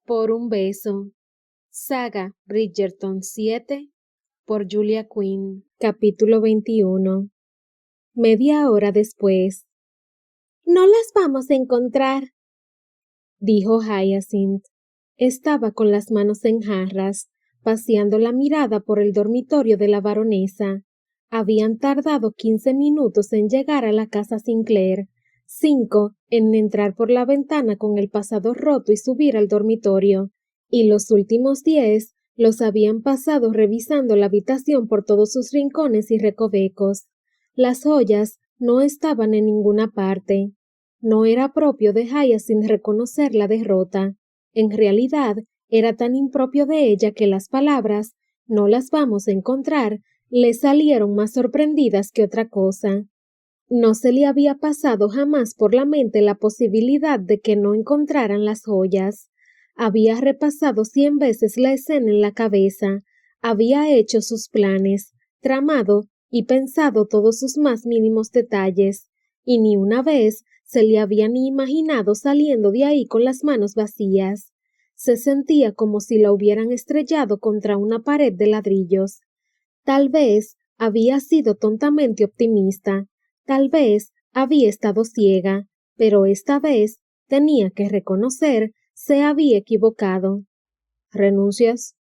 Por un beso. Saga Bridgerton 7 por Julia Quinn. Capítulo 21. Media hora después. No las vamos a encontrar, dijo Hyacinth. Estaba con las manos en jarras, paseando la mirada por el dormitorio de la baronesa. Habían tardado 15 minutos en llegar a la casa Sinclair, 5 en entrar por la ventana con el pasador roto y subir al dormitorio, y los últimos 10 los habían pasado revisando la habitación por todos sus rincones y recovecos. Las joyas no estaban en ninguna parte. No era propio de Hyacinth reconocer la derrota. En realidad, era tan impropio de ella que las palabras «no las vamos a encontrar» le salieron más sorprendidas que otra cosa. No se le había pasado jamás por la mente la posibilidad de que no encontraran las joyas. Había repasado 100 veces la escena en la cabeza, había hecho sus planes, tramado y pensado todos sus más mínimos detalles, y ni una vez se le había ni imaginado saliendo de ahí con las manos vacías. Se sentía como si la hubieran estrellado contra una pared de ladrillos. Tal vez había sido tontamente optimista, tal vez había estado ciega, pero esta vez tenía que reconocer, se había equivocado. ¿Renuncias?,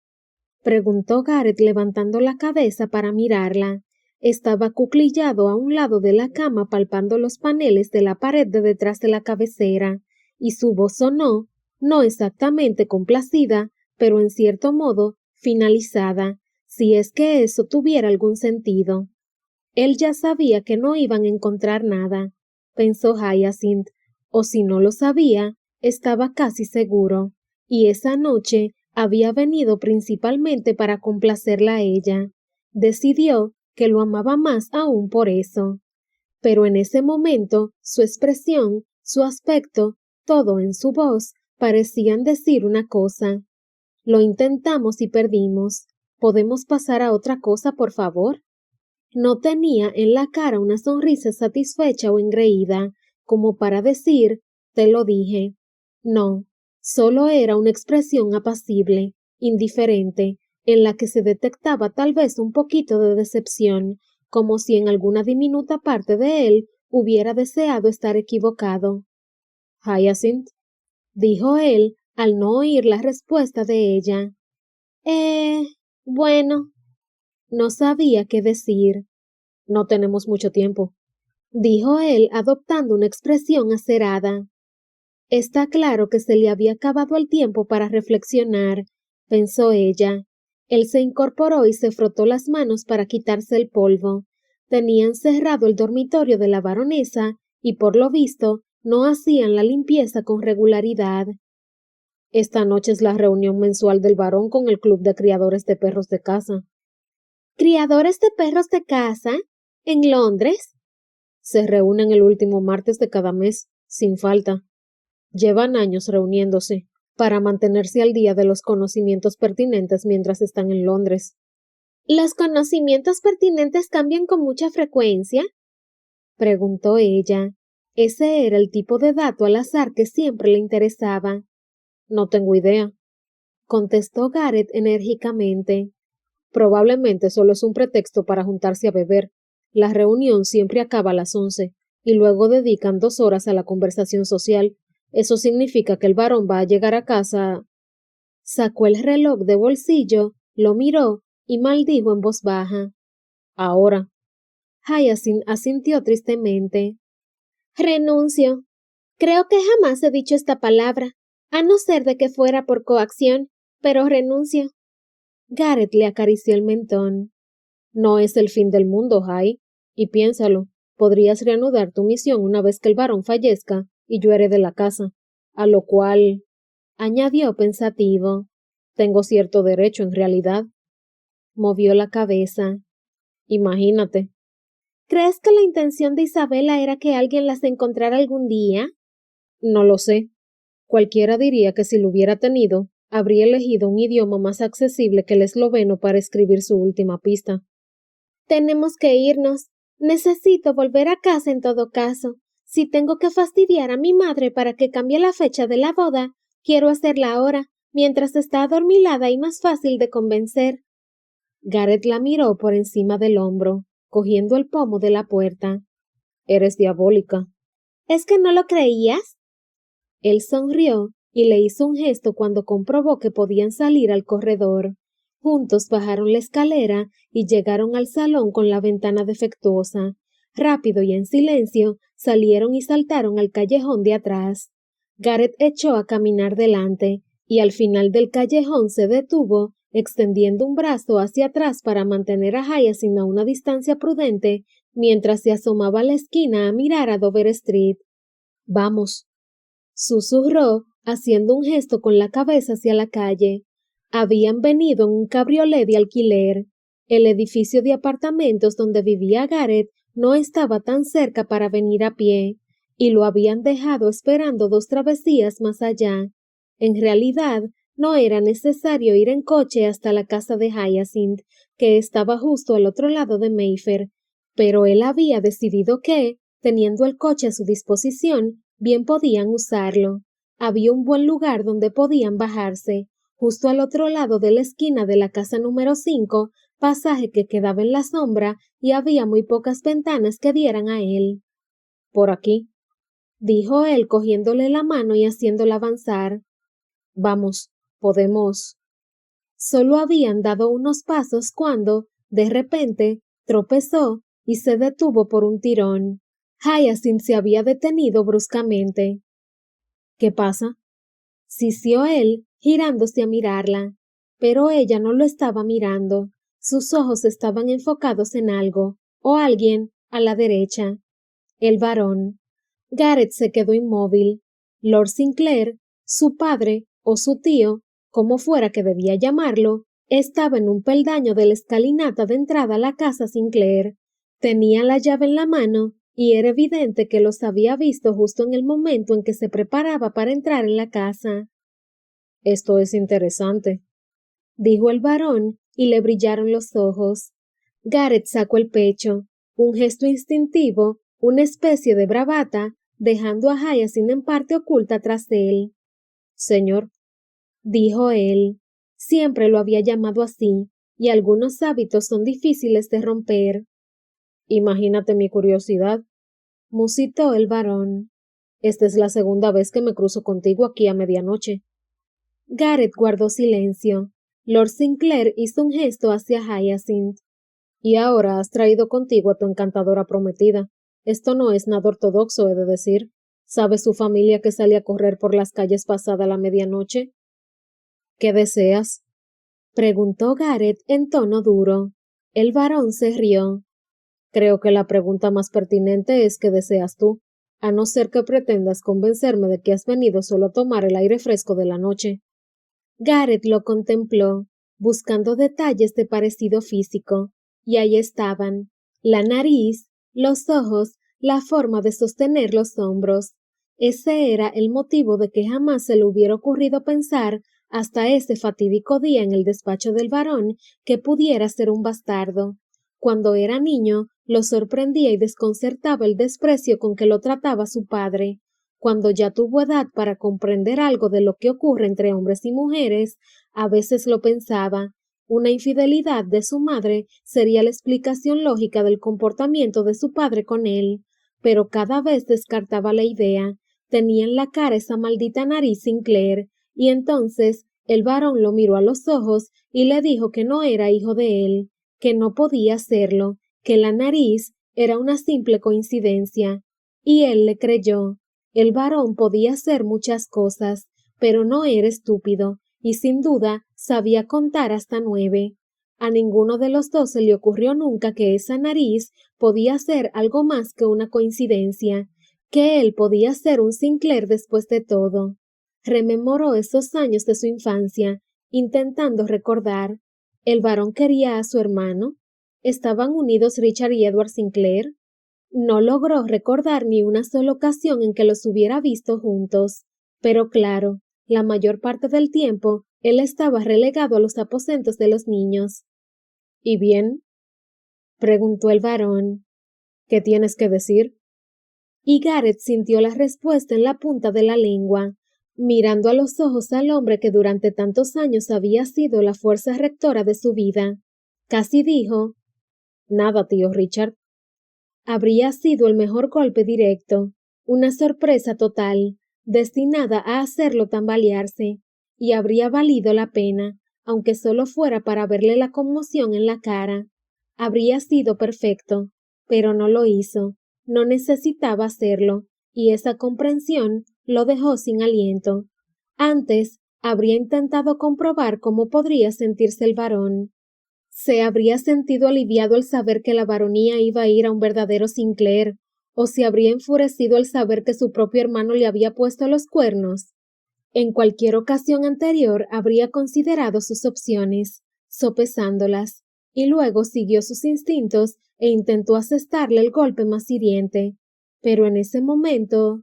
preguntó Gareth levantando la cabeza para mirarla. Estaba acuclillado a un lado de la cama palpando los paneles de la pared de detrás de la cabecera, y su voz sonó, no exactamente complacida, pero en cierto modo finalizada, si es que eso tuviera algún sentido. Él ya sabía que no iban a encontrar nada, pensó Hyacinth, o si no lo sabía, estaba casi seguro, y esa noche había venido principalmente para complacerla a ella. Decidió que lo amaba más aún por eso. Pero en ese momento, su expresión, su aspecto, todo en su voz, parecían decir una cosa. Lo intentamos y perdimos. ¿Podemos pasar a otra cosa, por favor? No tenía en la cara una sonrisa satisfecha o engreída, como para decir, te lo dije. No, solo era una expresión apacible, indiferente, en la que se detectaba tal vez un poquito de decepción, como si en alguna diminuta parte de él hubiera deseado estar equivocado. Hyacinth, dijo él al no oír la respuesta de ella. Bueno. No sabía qué decir. No tenemos mucho tiempo, dijo él adoptando una expresión acerada. Está claro que se le había acabado el tiempo para reflexionar, pensó ella. Él se incorporó y se frotó las manos para quitarse el polvo. Tenían cerrado el dormitorio de la baronesa y por lo visto no hacían la limpieza con regularidad. Esta noche es la reunión mensual del barón con el club de criadores de perros de casa. ¿Criadores de perros de casa? ¿En Londres? Se reúnen el último martes de cada mes, sin falta. Llevan años reuniéndose, para mantenerse al día de los conocimientos pertinentes mientras están en Londres. ¿Los conocimientos pertinentes cambian con mucha frecuencia?, preguntó ella. Ese era el tipo de dato al azar que siempre le interesaba. No tengo idea, contestó Gareth enérgicamente. Probablemente solo es un pretexto para juntarse a beber. La reunión siempre acaba a las 11, y luego dedican 2 horas a la conversación social. Eso significa que el varón va a llegar a casa. Sacó el reloj de bolsillo, lo miró y maldijo en voz baja. Ahora. Hyacinth asintió tristemente. Renuncio. Creo que jamás he dicho esta palabra, a no ser de que fuera por coacción, pero renuncio. Gareth le acarició el mentón. No es el fin del mundo, Hay, y piénsalo, podrías reanudar tu misión una vez que el varón fallezca y yo herede la casa, a lo cual, añadió pensativo, tengo cierto derecho en realidad. Movió la cabeza. Imagínate. ¿Crees que la intención de Isabela era que alguien las encontrara algún día? No lo sé. Cualquiera diría que si lo hubiera tenido, habría elegido un idioma más accesible que el esloveno para escribir su última pista. Tenemos que irnos. Necesito volver a casa en todo caso. Si tengo que fastidiar a mi madre para que cambie la fecha de la boda, quiero hacerla ahora, mientras está adormilada y más fácil de convencer. Garrett la miró por encima del hombro, cogiendo el pomo de la puerta. Eres diabólica. ¿Es que no lo creías? Él sonrió y le hizo un gesto cuando comprobó que podían salir al corredor. Juntos bajaron la escalera y llegaron al salón con la ventana defectuosa. Rápido y en silencio, salieron y saltaron al callejón de atrás. Garrett echó a caminar delante, y al final del callejón se detuvo, extendiendo un brazo hacia atrás para mantener a Hyacinth a una distancia prudente, mientras se asomaba a la esquina a mirar a Dover Street. Vamos, susurró, haciendo un gesto con la cabeza hacia la calle. Habían venido en un cabriolé de alquiler. El edificio de apartamentos donde vivía Garrett no estaba tan cerca para venir a pie, y lo habían dejado esperando 2 travesías más allá. En realidad, no era necesario ir en coche hasta la casa de Hyacinth, que estaba justo al otro lado de Mayfair, pero él había decidido que, teniendo el coche a su disposición, bien podían usarlo. Había un buen lugar donde podían bajarse, justo al otro lado de la esquina de la casa número 5, pasaje que quedaba en la sombra y había muy pocas ventanas que dieran a él. Por aquí, dijo él cogiéndole la mano y haciéndola avanzar. Vamos, podemos. Solo habían dado unos pasos cuando, de repente, tropezó y se detuvo por un tirón. Hyacinth se había detenido bruscamente. ¿Qué pasa? Sisió él, girándose a mirarla, pero ella no lo estaba mirando. Sus ojos estaban enfocados en algo, o alguien, a la derecha. El varón. Garrett se quedó inmóvil. Lord Sinclair, su padre o su tío, como fuera que debía llamarlo, estaba en un peldaño de la escalinata de entrada a la casa Sinclair. Tenía la llave en la mano y era evidente que los había visto justo en el momento en que se preparaba para entrar en la casa. Esto es interesante, dijo el varón, y le brillaron los ojos. Garrett sacó el pecho, un gesto instintivo, una especie de bravata, dejando a Hyacinth en parte oculta tras él. Señor, dijo él. Siempre lo había llamado así, y algunos hábitos son difíciles de romper. Imagínate mi curiosidad, musitó el varón. Esta es la segunda vez que me cruzo contigo aquí a medianoche. Garrett guardó silencio. Lord Sinclair hizo un gesto hacia Hyacinth. Y ahora has traído contigo a tu encantadora prometida. Esto no es nada ortodoxo, he de decir. ¿Sabe su familia que sale a correr por las calles pasada la medianoche? ¿Qué deseas? Preguntó Garrett en tono duro. El varón se rió. Creo que la pregunta más pertinente es ¿qué deseas tú? A no ser que pretendas convencerme de que has venido solo a tomar el aire fresco de la noche. Garrett lo contempló, buscando detalles de parecido físico, y ahí estaban: la nariz, los ojos, la forma de sostener los hombros. Ese era el motivo de que jamás se le hubiera ocurrido pensar, hasta ese fatídico día en el despacho del varón, que pudiera ser un bastardo. Cuando era niño, lo sorprendía y desconcertaba el desprecio con que lo trataba su padre. Cuando ya tuvo edad para comprender algo de lo que ocurre entre hombres y mujeres, a veces lo pensaba. Una infidelidad de su madre sería la explicación lógica del comportamiento de su padre con él, pero cada vez descartaba la idea. Tenía en la cara esa maldita nariz Sinclair, y entonces el varón lo miró a los ojos y le dijo que no era hijo de él, que no podía serlo, que la nariz era una simple coincidencia. Y él le creyó. El varón podía hacer muchas cosas, pero no era estúpido, y sin duda sabía contar hasta 9. A ninguno de los dos se le ocurrió nunca que esa nariz podía ser algo más que una coincidencia, que él podía ser un Sinclair después de todo. Rememoró esos años de su infancia, intentando recordar. ¿El varón quería a su hermano? ¿Estaban unidos Richard y Edward Sinclair? No logró recordar ni una sola ocasión en que los hubiera visto juntos, pero claro, la mayor parte del tiempo él estaba relegado a los aposentos de los niños. ¿Y bien? Preguntó el varón. ¿Qué tienes que decir? Y Garrett sintió la respuesta en la punta de la lengua. mirando a los ojos al hombre que durante tantos años había sido la fuerza rectora de su vida. Casi dijo: «Nada, tío Richard». Habría sido el mejor golpe directo, una sorpresa total, destinada a hacerlo tambalearse, y habría valido la pena, aunque solo fuera para verle la conmoción en la cara. Habría sido perfecto, pero no lo hizo, no necesitaba hacerlo, y esa comprensión lo dejó sin aliento. Antes, habría intentado comprobar cómo podría sentirse el varón. ¿Se habría sentido aliviado al saber que la baronía iba a ir a un verdadero Sinclair, o se habría enfurecido al saber que su propio hermano le había puesto los cuernos? En cualquier ocasión anterior habría considerado sus opciones, sopesándolas, y luego siguió sus instintos e intentó asestarle el golpe más hiriente. Pero en ese momento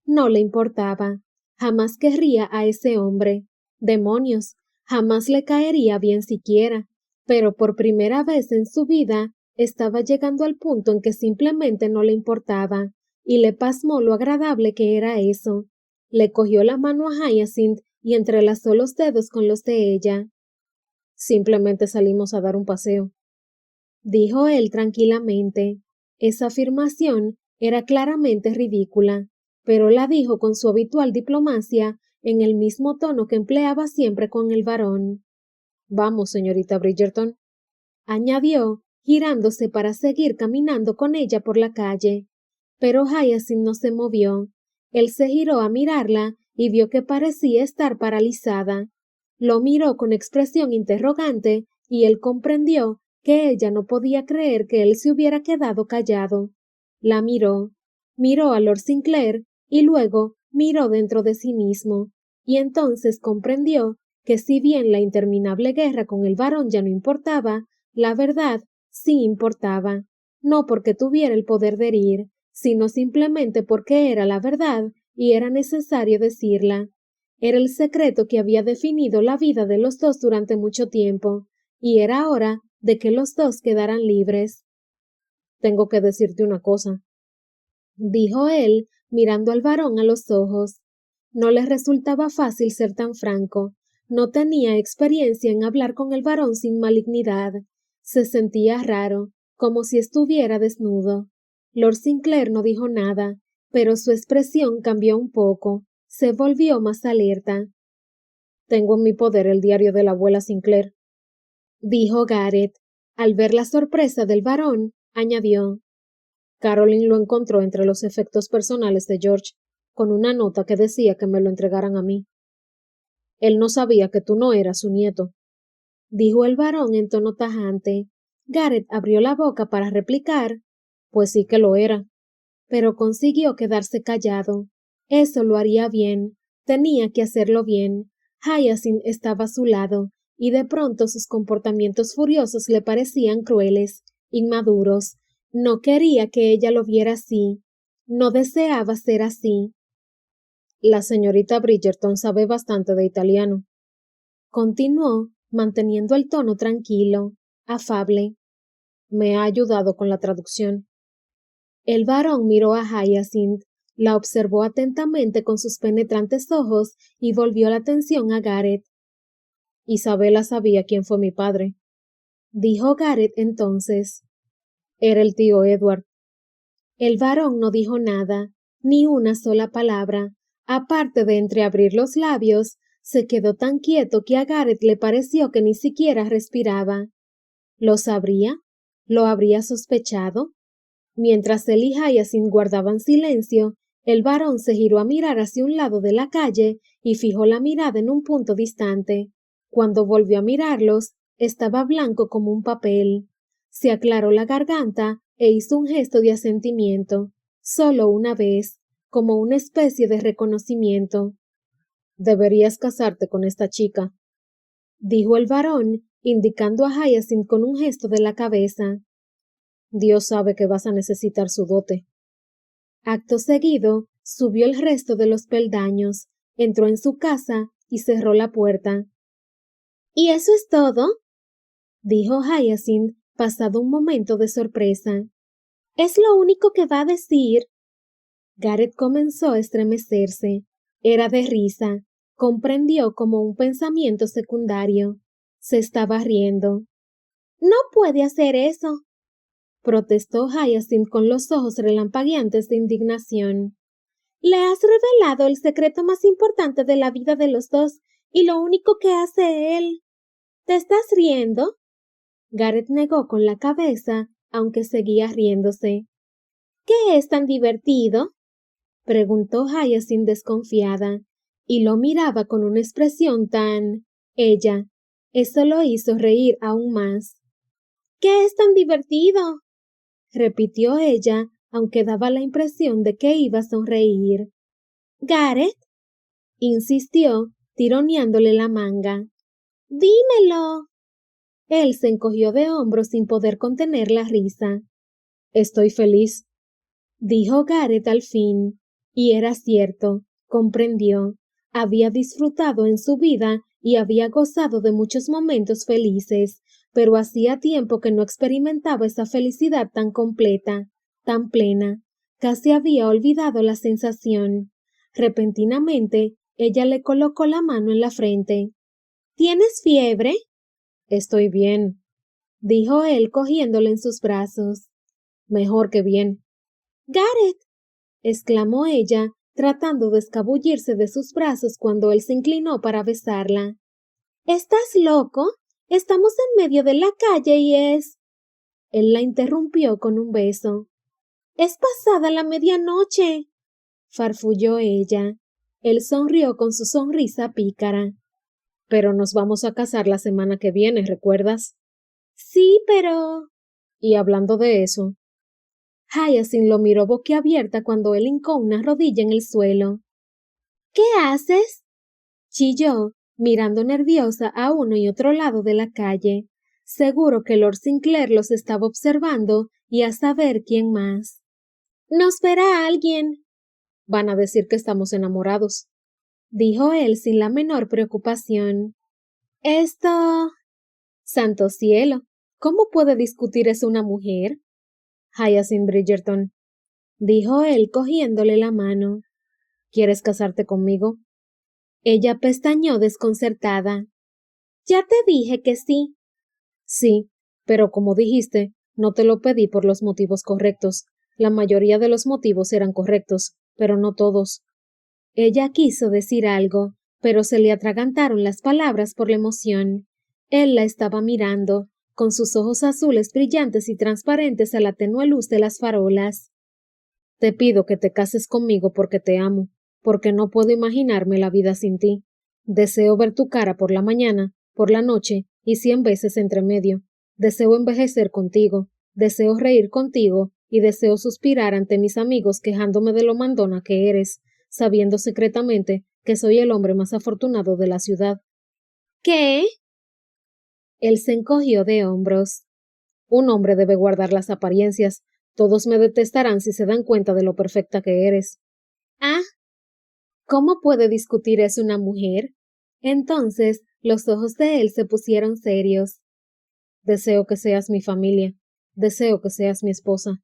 no le importaba. Jamás querría a ese hombre. Demonios, jamás le caería bien siquiera. Pero por primera vez en su vida estaba llegando al punto en que simplemente no le importaba, y le pasmó lo agradable que era eso. Le cogió la mano a Hyacinth y entrelazó los dedos con los de ella. «Simplemente salimos a dar un paseo», dijo él tranquilamente. Esa afirmación era claramente ridícula, pero la dijo con su habitual diplomacia, en el mismo tono que empleaba siempre con el varón. «Vamos, señorita Bridgerton», añadió, girándose para seguir caminando con ella por la calle. Pero Hyacinth no se movió. Él se giró a mirarla y vio que parecía estar paralizada. Lo miró con expresión interrogante y él comprendió que ella no podía creer que él se hubiera quedado callado. La miró a Lord Sinclair y luego miró dentro de sí mismo, y entonces comprendió que si bien la interminable guerra con el varón ya no importaba, la verdad sí importaba, no porque tuviera el poder de herir, sino simplemente porque era la verdad y era necesario decirla. Era el secreto que había definido la vida de los dos durante mucho tiempo, y era hora de que los dos quedaran libres. «Tengo que decirte una cosa», dijo él, mirando al varón a los ojos. No le resultaba fácil ser tan franco. No tenía experiencia en hablar con el varón sin malignidad. Se sentía raro, como si estuviera desnudo. Lord Sinclair no dijo nada, pero su expresión cambió un poco. Se volvió más alerta. «Tengo en mi poder el diario de la abuela Sinclair», dijo Gareth. Al ver la sorpresa del varón, añadió: «Caroline lo encontró entre los efectos personales de George, con una nota que decía que me lo entregaran a mí». «Él no sabía que tú no eras su nieto», dijo el varón en tono tajante. Gareth abrió la boca para replicar: «Pues sí que lo era», pero consiguió quedarse callado. Eso lo haría bien. Tenía que hacerlo bien. Hyacinth estaba a su lado, y de pronto sus comportamientos furiosos le parecían crueles, inmaduros. No quería que ella lo viera así. No deseaba ser así. «La señorita Bridgerton sabe bastante de italiano», continuó, manteniendo el tono tranquilo, afable. «Me ha ayudado con la traducción». El varón miró a Hyacinth, la observó atentamente con sus penetrantes ojos y volvió la atención a Gareth. «Isabela sabía quién fue mi padre», dijo Gareth entonces. «Era el tío Edward». El varón no dijo nada, ni una sola palabra. Aparte de entreabrir los labios, se quedó tan quieto que a Gareth le pareció que ni siquiera respiraba. ¿Lo sabría? ¿Lo habría sospechado? Mientras él y Hyacinth guardaban silencio, el varón se giró a mirar hacia un lado de la calle y fijó la mirada en un punto distante. Cuando volvió a mirarlos, estaba blanco como un papel. Se aclaró la garganta e hizo un gesto de asentimiento, solo una vez, como una especie de reconocimiento. «Deberías casarte con esta chica», dijo el varón, indicando a Hyacinth con un gesto de la cabeza. «Dios sabe que vas a necesitar su dote». Acto seguido, subió el resto de los peldaños, entró en su casa y cerró la puerta. ¿Y eso es todo?, dijo Hyacinth, pasado un momento de sorpresa. ¿Es lo único que va a decir? Gareth comenzó a estremecerse. Era de risa. Comprendió como un pensamiento secundario. Se estaba riendo. No puede hacer eso, protestó Hyacinth con los ojos relampagueantes de indignación. Le has revelado el secreto más importante de la vida de los dos y lo único que hace él. ¿Te estás riendo? Gareth negó con la cabeza, aunque seguía riéndose. ¿Qué es tan divertido? Preguntó Hyacinth desconfiada, y lo miraba con una expresión tan... ella. Eso lo hizo reír aún más. ¿Qué es tan divertido? Repitió ella, aunque daba la impresión de que iba a sonreír. ¿Gareth? Insistió, tironeándole la manga. Dímelo. Él se encogió de hombros sin poder contener la risa. Estoy feliz, dijo Gareth al fin. Y era cierto, comprendió. Había disfrutado en su vida y había gozado de muchos momentos felices, pero hacía tiempo que no experimentaba esa felicidad tan completa, tan plena. Casi había olvidado la sensación. Repentinamente, ella le colocó la mano en la frente. ¿Tienes fiebre? Estoy bien, dijo él cogiéndole en sus brazos. Mejor que bien. Gareth, exclamó ella, tratando de escabullirse de sus brazos cuando él se inclinó para besarla. ¿estás loco? Estamos en medio de la calle y es... Él la interrumpió con un beso. Es pasada la medianoche, farfulló ella. Él sonrió con su sonrisa pícara. Pero nos vamos a casar la semana que viene, ¿recuerdas? Sí, pero... Y hablando de eso, Hyacinth lo miró boquiabierta cuando él hincó una rodilla en el suelo. ¿Qué haces? Chilló, mirando nerviosa a uno y otro lado de la calle. Seguro que Lord Sinclair los estaba observando y a saber quién más. Nos verá alguien. Van a decir que estamos enamorados, dijo él sin la menor preocupación. Esto... Santo cielo, ¿cómo puede discutir eso una mujer? Hyacinth Bridgerton, dijo él cogiéndole la mano. ¿Quieres casarte conmigo? Ella pestañeó desconcertada. Ya te dije que sí. Sí, pero como dijiste, no te lo pedí por los motivos correctos. La mayoría de los motivos eran correctos, pero no todos. Ella quiso decir algo, pero se le atragantaron las palabras por la emoción. Él la estaba mirando, con sus ojos azules brillantes y transparentes a la tenue luz de las farolas. Te pido que te cases conmigo porque te amo, porque no puedo imaginarme la vida sin ti. Deseo ver tu cara por la mañana, por la noche y 100 veces entre medio. Deseo envejecer contigo, deseo reír contigo y deseo suspirar ante mis amigos quejándome de lo mandona que eres, sabiendo secretamente que soy el hombre más afortunado de la ciudad. ¿Qué? Él se encogió de hombros. Un hombre debe guardar las apariencias. Todos me detestarán si se dan cuenta de lo perfecta que eres. Ah, ¿cómo puede discutir eso una mujer? Entonces los ojos de él se pusieron serios. Deseo que seas mi familia. Deseo que seas mi esposa.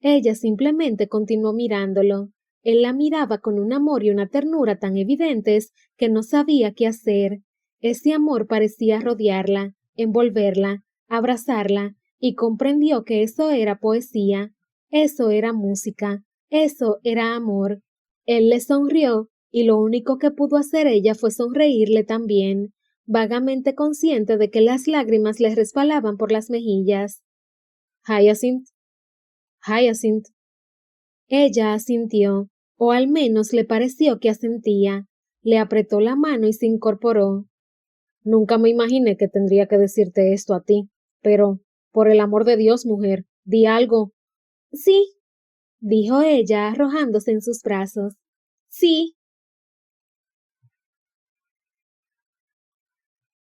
Ella simplemente continuó mirándolo. Él la miraba con un amor y una ternura tan evidentes que no sabía qué hacer. Ese amor parecía rodearla, envolverla, abrazarla, y comprendió que eso era poesía, eso era música, eso era amor. Él le sonrió, y lo único que pudo hacer ella fue sonreírle también, vagamente consciente de que las lágrimas le resbalaban por las mejillas. Hyacinth, Hyacinth. Ella asintió, o al menos le pareció que asentía. Le apretó la mano y se incorporó. Nunca me imaginé que tendría que decirte esto a ti, pero, por el amor de Dios, mujer, di algo. sí, Dijo ella, arrojándose en sus brazos. sí.